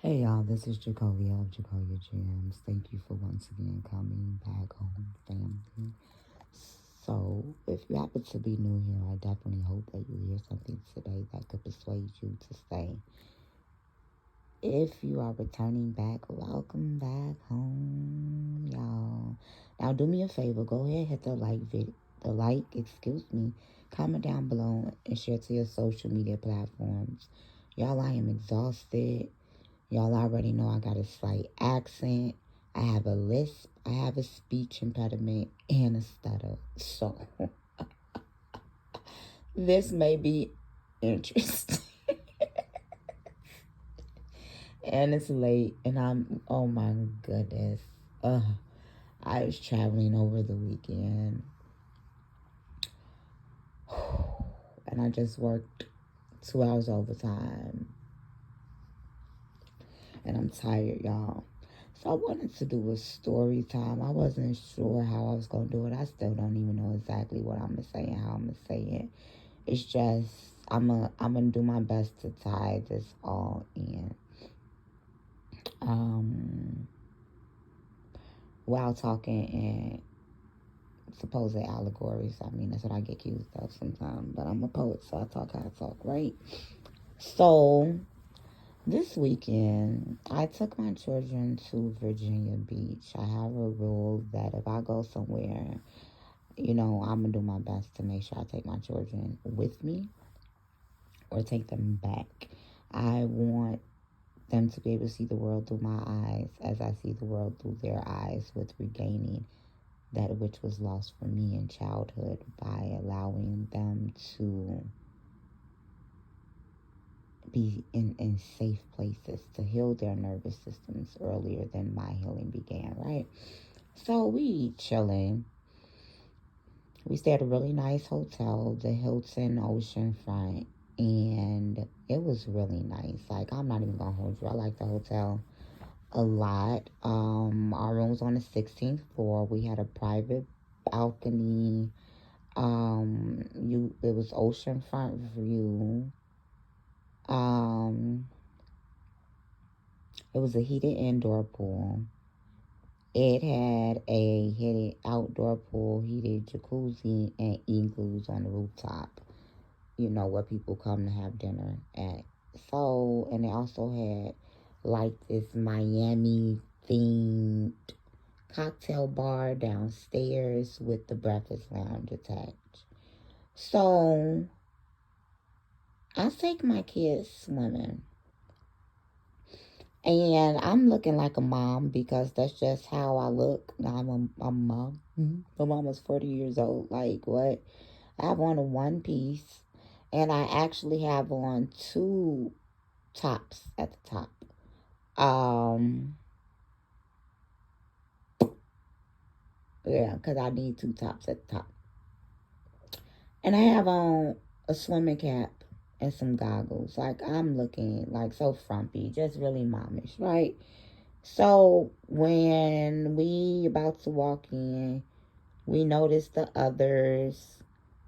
Hey y'all, this is Jacolia of Jacolia Jams. Thank you for once again coming back home, family. So, if you happen to be new here, I definitely hope that you hear something today that could persuade you to stay. If you are returning back, welcome back home, y'all. Now, do me a favor, go ahead, hit comment down below and share to your social media platforms. Y'all, I am exhausted. Y'all already know I got a slight accent. I have a lisp. I have a speech impediment and a stutter. So this may be interesting. And it's late and oh my goodness. I was traveling over the weekend. And I just worked 2 hours overtime. And I'm tired, y'all. So I wanted to do a story time. I wasn't sure how I was going to do it. I still don't even know exactly what I'm going to say and how I'm going to say it. It's just, I'm going to do my best to tie this all in. While talking in supposed allegories. I mean, that's what I get accused of sometimes. But I'm a poet, so I talk how I talk, right? So this weekend, I took my children to Virginia Beach. I have a rule that if I go somewhere, I'm going to do my best to make sure I take my children with me or take them back. I want them to be able to see the world through my eyes as I see the world through their eyes, with regaining that which was lost for me in childhood by allowing them to be in safe places to heal their nervous systems earlier than my healing began, right? So we chilling. We stayed at a really nice hotel, the Hilton Oceanfront, and it was really nice. Like, I'm not even gonna hold you. I like the hotel a lot. Our room was on the 16th floor. We had a private balcony. It was oceanfront view. It was a heated indoor pool. It had a heated outdoor pool, heated jacuzzi, and igloos on the rooftop. Where people come to have dinner at. So, and it also had like this Miami themed cocktail bar downstairs with the breakfast lounge attached. So, I take my kids swimming. And I'm looking like a mom because that's just how I look. I'm a mom. My mom was 40 years old. Like, what? I have on a one piece. And I actually have on two tops at the top. Yeah, because I need two tops at the top. And I have on a swimming cap and some goggles. Like, I'm looking like so frumpy, just really momish, right? So when we about to walk in, we notice the others.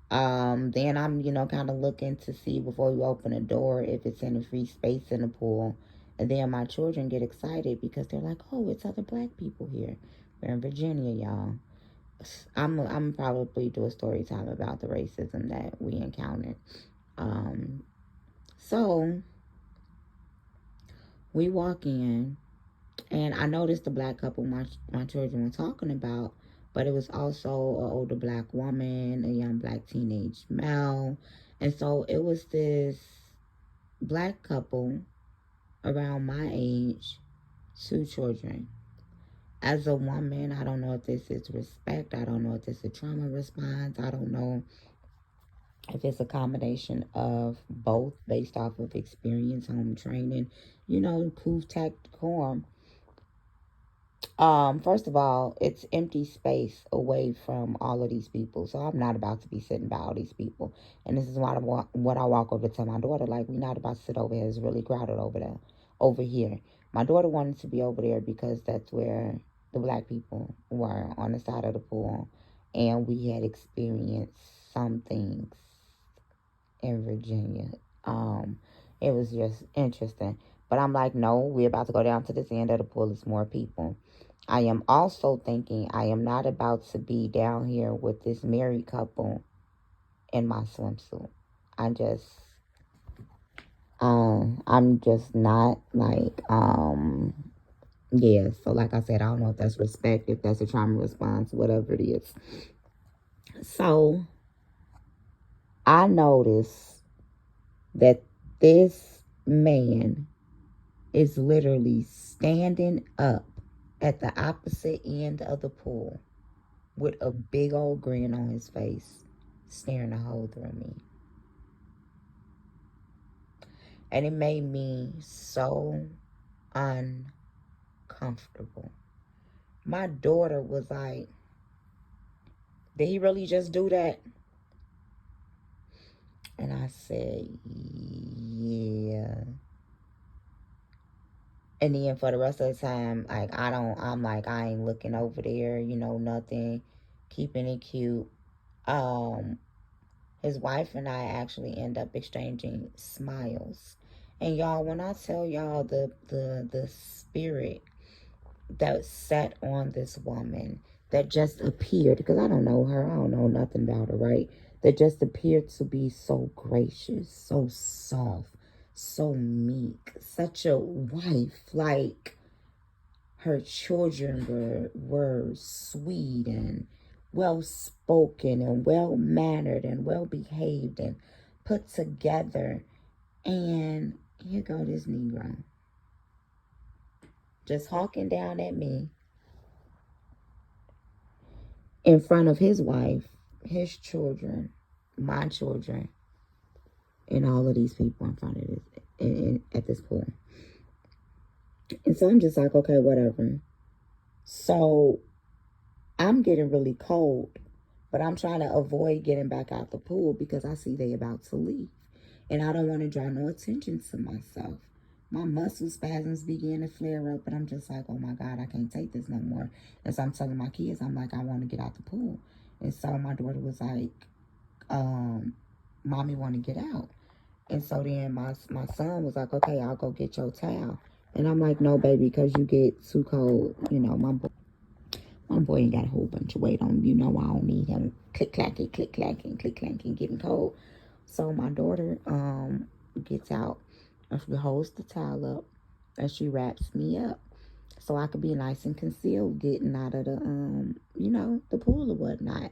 Then I'm, kind of looking to see before we open the door if it's in a free space in the pool. And then my children get excited because they're like, oh, it's other black people here. We're in Virginia, y'all. I'm probably do a story time about the racism that we encountered. So we walk in, and I noticed the black couple my children were talking about, but it was also an older black woman, a young black teenage male. And so it was this black couple around my age, two children. As a woman, I don't know if this is respect. I don't know if this is a trauma response. I don't know if it's a combination of both based off of experience, home training, proof tech decorum. First of all, it's empty space away from all of these people. So I'm not about to be sitting by all these people. And this is what I walk over to tell my daughter. Like, we're not about to sit over here. It's really crowded over here. My daughter wanted to be over there because that's where the black people were, on the side of the pool. And we had experienced some things in Virginia. It was just interesting. But I'm like, no, we're about to go down to this end of the pool. It's more people. I am also thinking I am not about to be down here with this married couple in my swimsuit. I'm just not like, yeah. So like I said, I don't know if that's respect, if that's a trauma response, whatever it is. So I noticed that this man is literally standing up at the opposite end of the pool with a big old grin on his face, staring a hole through me. And it made me so uncomfortable. My daughter was like, did he really just do that? And I said, yeah. And then for the rest of the time, like, I'm like, I ain't looking over there, nothing, keeping it cute. His wife and I actually end up exchanging smiles. And y'all, when I tell y'all the spirit that sat on this woman that just appeared, because I don't know her, I don't know nothing about her, right? That just appeared to be so gracious, so soft, so meek, such a wife. Like, her children were sweet and well spoken and well mannered and well behaved and put together. And here go this Negro just hawking down at me in front of his wife, his children, my children, and all of these people in front of this at this pool. And so I'm just like, okay, whatever. So I'm getting really cold, but I'm trying to avoid getting back out the pool because I see they about to leave. And I don't want to draw no attention to myself. My muscle spasms begin to flare up, and I'm just like, oh my God, I can't take this no more. And so I'm telling my kids, I'm like, I want to get out the pool. And so my daughter was like, Mommy want to get out. And so then my son was like, okay, I'll go get your towel. And I'm like, no, baby, because you get too cold. My boy ain't got a whole bunch of weight on him. I don't need him click-clacking, getting cold. So my daughter gets out and she holds the towel up and she wraps me up so I could be nice and concealed getting out of the pool or whatnot.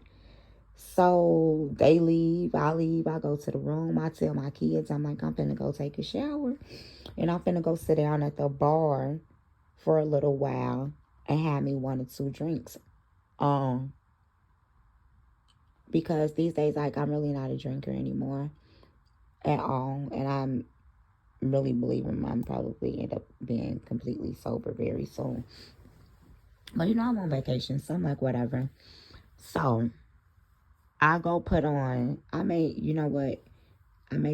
So they leave, I leave, I go to the room, I tell my kids, I'm like, I'm finna go take a shower and I'm finna go sit down at the bar for a little while and have me 1 or 2 drinks. Because these days, like, I'm really not a drinker anymore at all. And I'm really believing I'm probably end up being completely sober very soon. But, I'm on vacation, so I'm like, whatever. So, I go put on, I may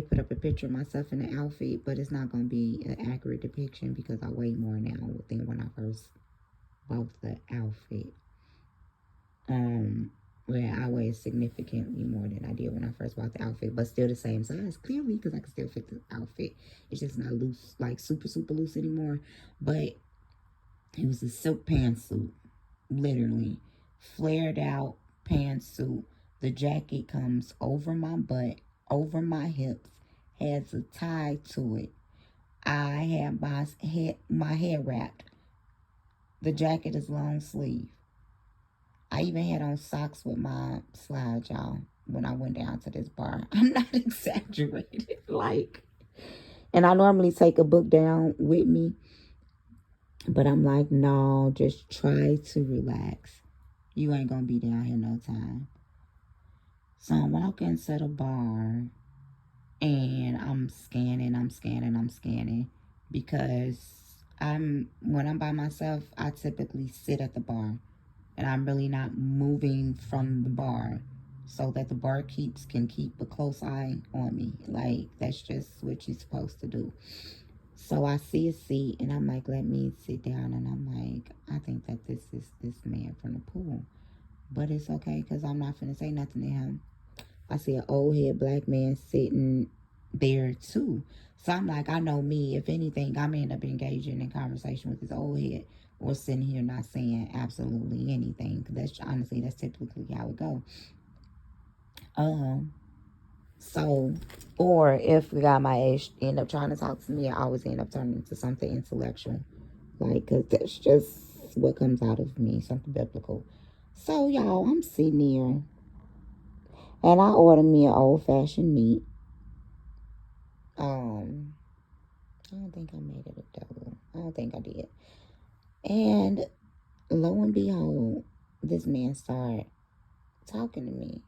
put up a picture of myself in the outfit, but it's not going to be an accurate depiction because I weigh more now than when I first bought the outfit. Where I weigh significantly more than I did when I first bought the outfit, but still the same size, clearly, because I can still fit the outfit. It's just not loose, like super, super loose anymore. But it was a silk pantsuit, literally. Flared out pantsuit. The jacket comes over my butt, over my hips, has a tie to it. I have my hair wrapped. The jacket is long sleeve. I even had on socks with my slides, y'all, when I went down to this bar. I'm not exaggerating. And I normally take a book down with me, but I'm like, no, just try to relax. You ain't gonna be down here no time. So I'm walking to the bar, and I'm scanning, because when I'm by myself, I typically sit at the bar. And I'm really not moving from the bar so that the barkeeps can keep a close eye on me. Like, that's just what you're supposed to do. So I see a seat and I'm like, let me sit down. And I'm like, I think that this is this man from the pool. But it's okay because I'm not finna say nothing to him. I see an old head black man sitting there too. So I'm like, I know me, if anything, I'm end up engaging in conversation with this old head or sitting here not saying absolutely anything. That's honestly, that's typically how it go. So, or if the guy my age end up trying to talk to me, I always end up turning into something intellectual. Like, cause that's just what comes out of me, something biblical. So y'all, I'm sitting here and I ordered me an old fashioned meat. I don't think I made it a double. I don't think I did. And lo and behold, this man started talking to me.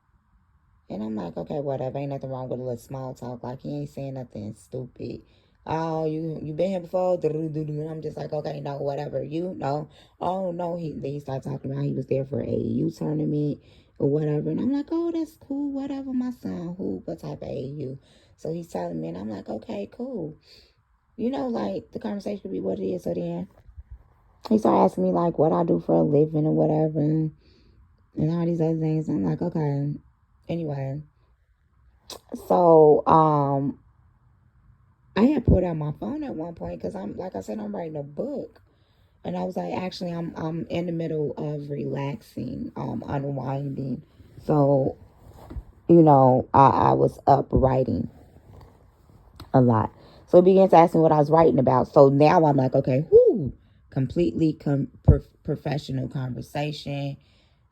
And I'm like, okay, whatever. Ain't nothing wrong with a little small talk. Like, he ain't saying nothing stupid. Oh, you been here before? And I'm just like, okay, no, whatever. You know. Oh, no. Then he started talking about he was there for a AAU tournament or whatever. And I'm like, oh, that's cool. Whatever, my son. What type of AAU? So he's telling me, and I'm like, okay, cool. You know, like, the conversation could be what it is. So then he started asking me, like, what I do for a living or whatever. And all these other things. I'm like, okay. Anyway. So, I had pulled out my phone at one point because I'm, like I said, I'm writing a book. And I was like, actually, I'm in the middle of relaxing, unwinding. So, you know, I was up writing a lot. So he began to ask me what I was writing about. So now I'm like, okay, completely professional conversation,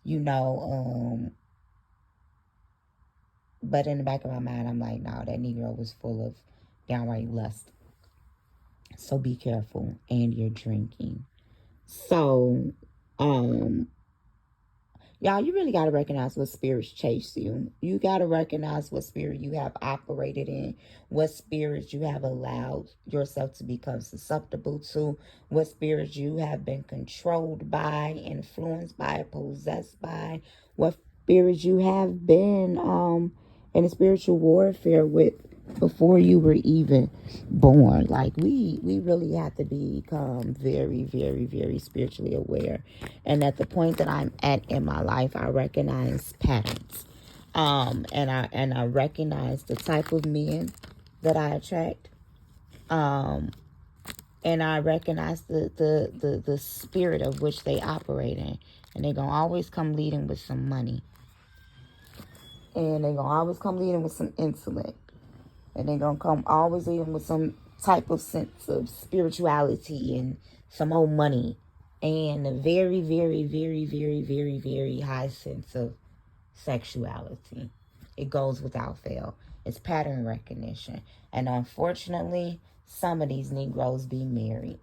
you know, but in the back of my mind, I'm like, no, that Negro was full of downright lust. So be careful. And you're drinking. So, y'all, you really got to recognize what spirits chase you. You got to recognize what spirit you have operated in, what spirits you have allowed yourself to become susceptible to, what spirits you have been controlled by, influenced by, possessed by, what spirits you have been in a spiritual warfare with before you were even born. Like, we really have to become very, very, very spiritually aware. And at the point that I'm at in my life, I recognize patterns. And I recognize the type of men that I attract. And I recognize the spirit of which they operate in. And they're gonna always come leading with some money. And they're gonna always come leading with some intellect. And they're going to come always in with some type of sense of spirituality and some old money. And a very, very, very, very, very, very high sense of sexuality. It goes without fail. It's pattern recognition. And unfortunately, some of these Negroes be married.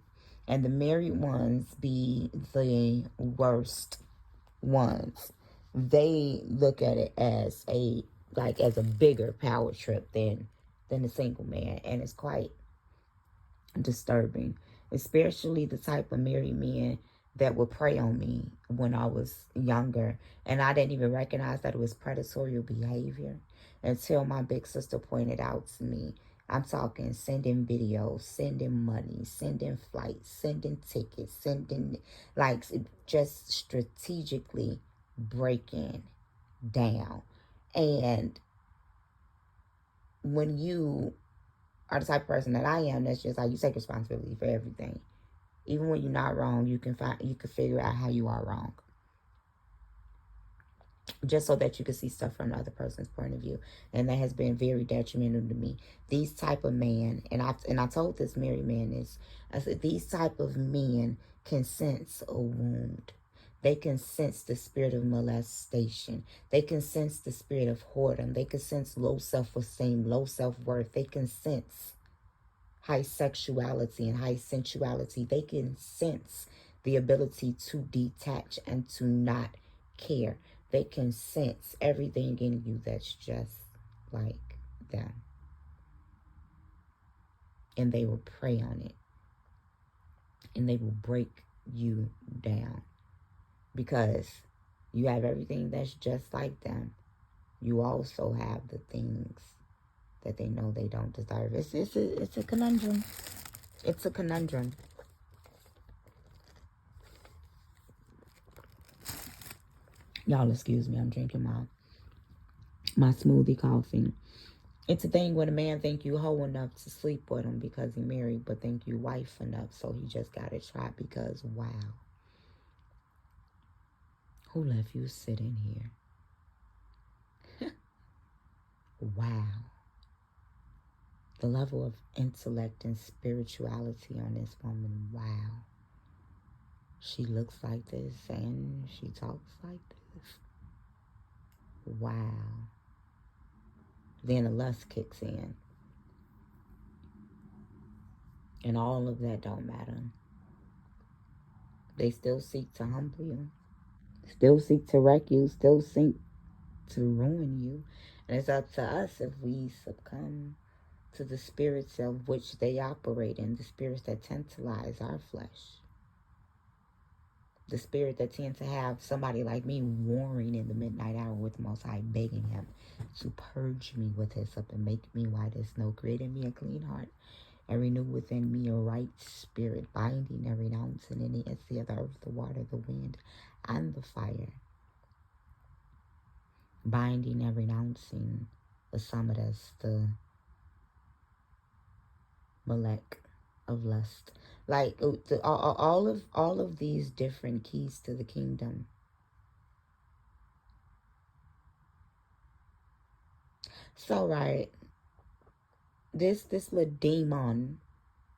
And the married ones be the worst ones. They look at it as as a bigger power trip than a single man, and it's quite disturbing, especially the type of married men that would prey on me when I was younger, and I didn't even recognize that it was predatory behavior until my big sister pointed out to me. I'm talking sending videos, sending money, sending flights, sending tickets, sending, like, just strategically breaking down. And when you are the type of person that I am, that's just like, you take responsibility for everything. Even when you're not wrong, you can figure out how you are wrong. Just so that you can see stuff from the other person's point of view. And that has been very detrimental to me. These type of men, and I told this married man this, I said, these type of men can sense a wound. They can sense the spirit of molestation. They can sense the spirit of whoredom. They can sense low self-esteem, low self-worth. They can sense high sexuality and high sensuality. They can sense the ability to detach and to not care. They can sense everything in you that's just like them. And they will prey on it. And they will break you down. Because you have everything that's just like them. You also have the things that they know they don't deserve. It's a conundrum. It's a conundrum. Y'all excuse me, I'm drinking my smoothie coffee. It's a thing when a man think you hoe enough to sleep with him because he married, but think you wife enough, so he just got to try because, wow. Who left you sitting here? Wow. The level of intellect and spirituality on this woman, wow. She looks like this and she talks like this. Wow. Then the lust kicks in. And all of that don't matter. They still seek to humble you. Still seek to wreck you. Still seek to ruin you. And it's up to us if we succumb to the spirits of which they operate in, the spirits that tantalize our flesh. The spirit that tends to have somebody like me warring in the midnight hour with the Most High, begging him to purge me with his up and make me white as snow, creating me a clean heart and renew within me a right spirit, binding and renouncing any of the earth, the water, the wind, and the fire. Binding and renouncing the Asmodeus, the Malek of lust. Like all of these different keys to the kingdom. So right, this little demon,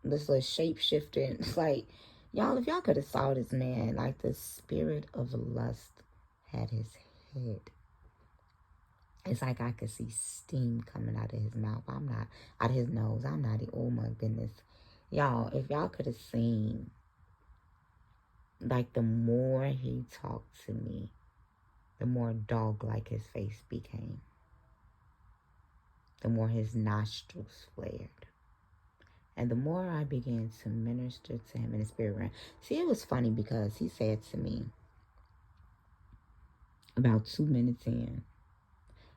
this little shapeshifter, it's like, y'all, if y'all could have saw this man, like the spirit of lust had his head. It's like I could see steam coming out of his mouth. I'm not, out of his nose. I'm not, oh my goodness. Y'all, if y'all could have seen, like the more he talked to me, the more dog-like his face became. The more his nostrils flared. And the more I began to minister to him in the spirit realm. See, it was funny because he said to me about 2 minutes in,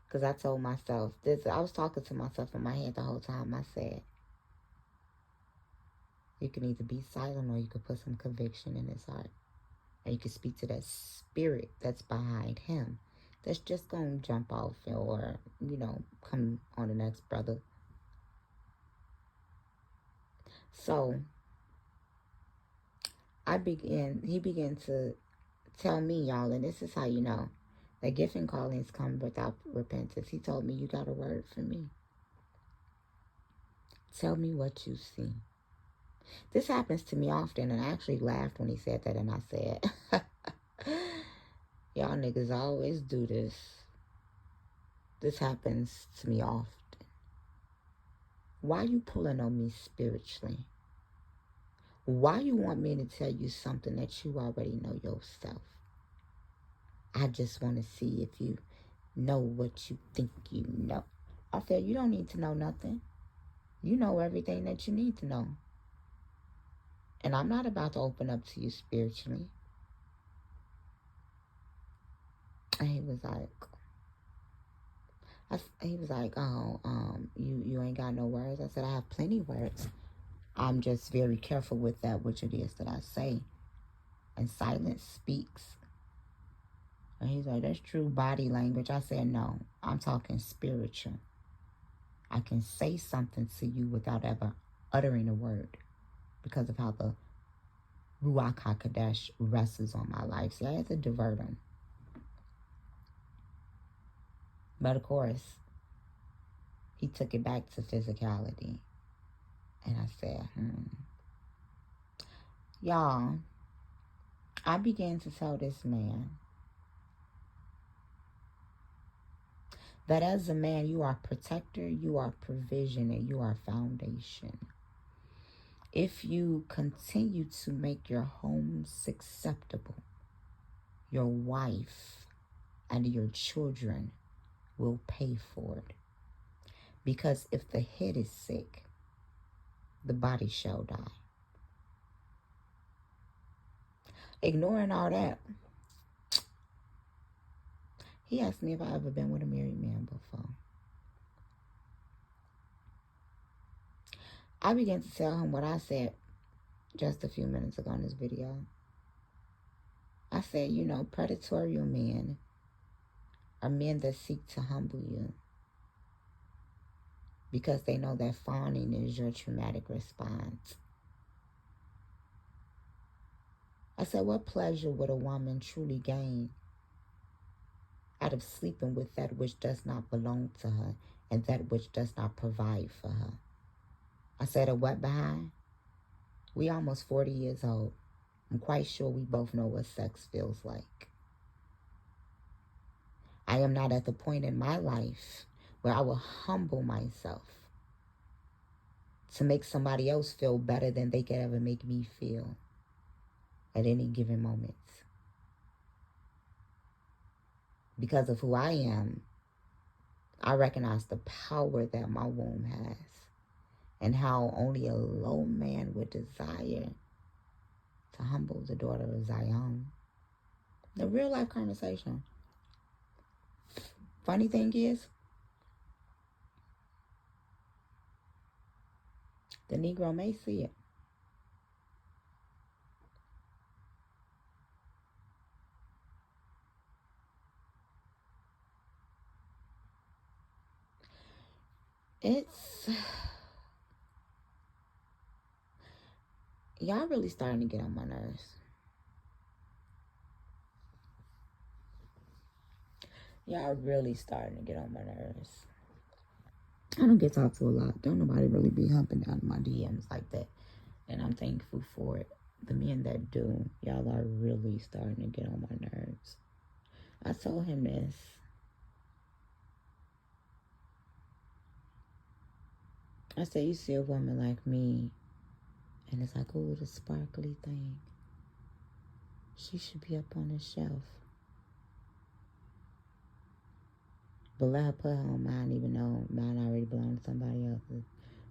because I told myself this, I was talking to myself in my head the whole time. I said, you can either be silent or you could put some conviction in his heart. And you can speak to that spirit that's behind him, that's just going to jump off or, you know, come on the next brother. So he began to tell me, y'all, and this is how you know that gift and callings come without repentance. He told me, you got a word for me. Tell me what you see. This happens to me often, and I actually laughed when he said that, and I said, y'all niggas always do this. This happens to me often. Why you pulling on me spiritually? Why you want me to tell you something that you already know yourself? I just want to see if you know what you think you know. I said, you don't need to know nothing. You know everything that you need to know. And I'm not about to open up to you spiritually. And he was like, oh, you ain't got no words. I said, I have plenty words. I'm just very careful with that, which it is that I say. And silence speaks. And he's like, that's true body language. I said, no, I'm talking spiritual. I can say something to you without ever uttering a word because of how the Ruach HaKodesh rests on my life. See, I had to divert him. But of course, he took it back to physicality. And I said, Y'all, I began to tell this man that as a man, you are protector, you are provision, and you are foundation. If you continue to make your homes acceptable, your wife and your children will pay for it. Because if the head is sick, the body shall die. Ignoring all that, he asked me if I ever been with a married man before. I began to tell him what I said just a few minutes ago in this video. I said, you know, predatory men are men that seek to humble you. because they know that fawning is your traumatic response. I said, what pleasure would a woman truly gain out of sleeping with that which does not belong to her and that which does not provide for her? I said, a what behind? We almost 40 years old. I'm quite sure we both know what sex feels like. I am not at the point in my life where I will humble myself to make somebody else feel better than they could ever make me feel at any given moment. Because of who I am, I recognize the power that my womb has and how only a low man would desire to humble the daughter of Zion. The real life conversation. Funny thing is, the Negro may see it. Y'all really starting to get on my nerves. Y'all really starting to get on my nerves. I don't get talked to a lot. Don't nobody really be humping down my DMs like that. And I'm thankful for it. The men that do, y'all are really starting to get on my nerves. I told him this. I said, you see a woman like me, and it's like, oh, the sparkly thing. She should be up on the shelf. But let her put her on mine, even though mine already belongs to somebody else's.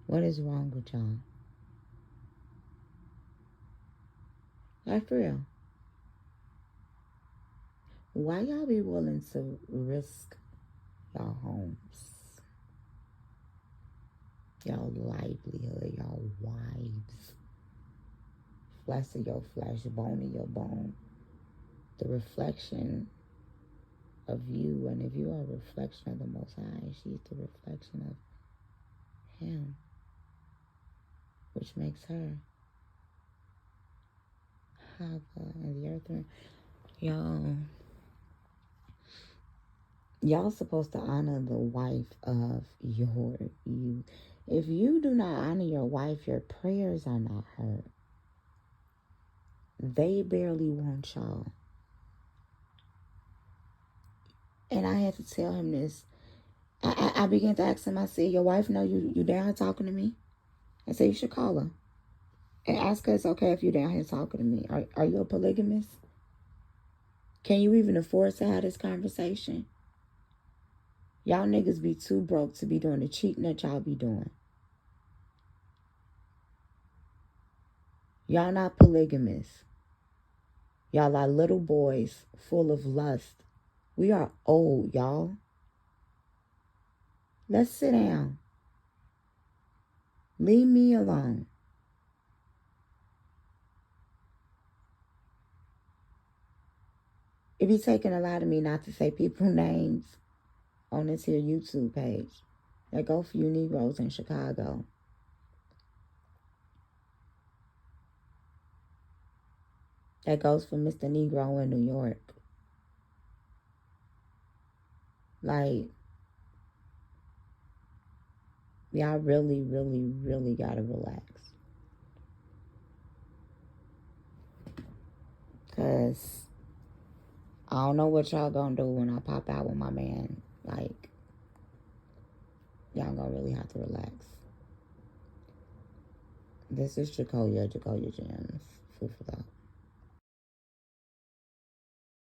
What is wrong with y'all? Like, for real. Why y'all be willing to risk y'all homes, y'all livelihood, y'all wives, flesh of your flesh, bone of your bone, the reflection of you? And if you are a reflection of the Most High, she's the reflection of Him, which makes her Hava and the earth. Y'all supposed to honor the wife of you. If you do not honor your wife, your prayers are not heard. They barely want y'all. And I had to tell him this. I began to ask him, I said, your wife know you down here talking to me? I said, you should call her and ask her it's okay if you down here talking to me. Are you a polygamist? Can you even afford to have this conversation? Y'all niggas be too broke to be doing the cheating that y'all be doing. Y'all not polygamous. Y'all are little boys full of lust. We are old, y'all. Let's sit down. Leave me alone. It be taking a lot of me not to say people names on this here YouTube page. That go for you Negroes in Chicago. That goes for Mr. Negro in New York. Like, y'all really, really, really gotta relax. Because I don't know what y'all gonna do when I pop out with my man. Like, y'all gonna really have to relax. This is Jacoya Gems. Food for thought.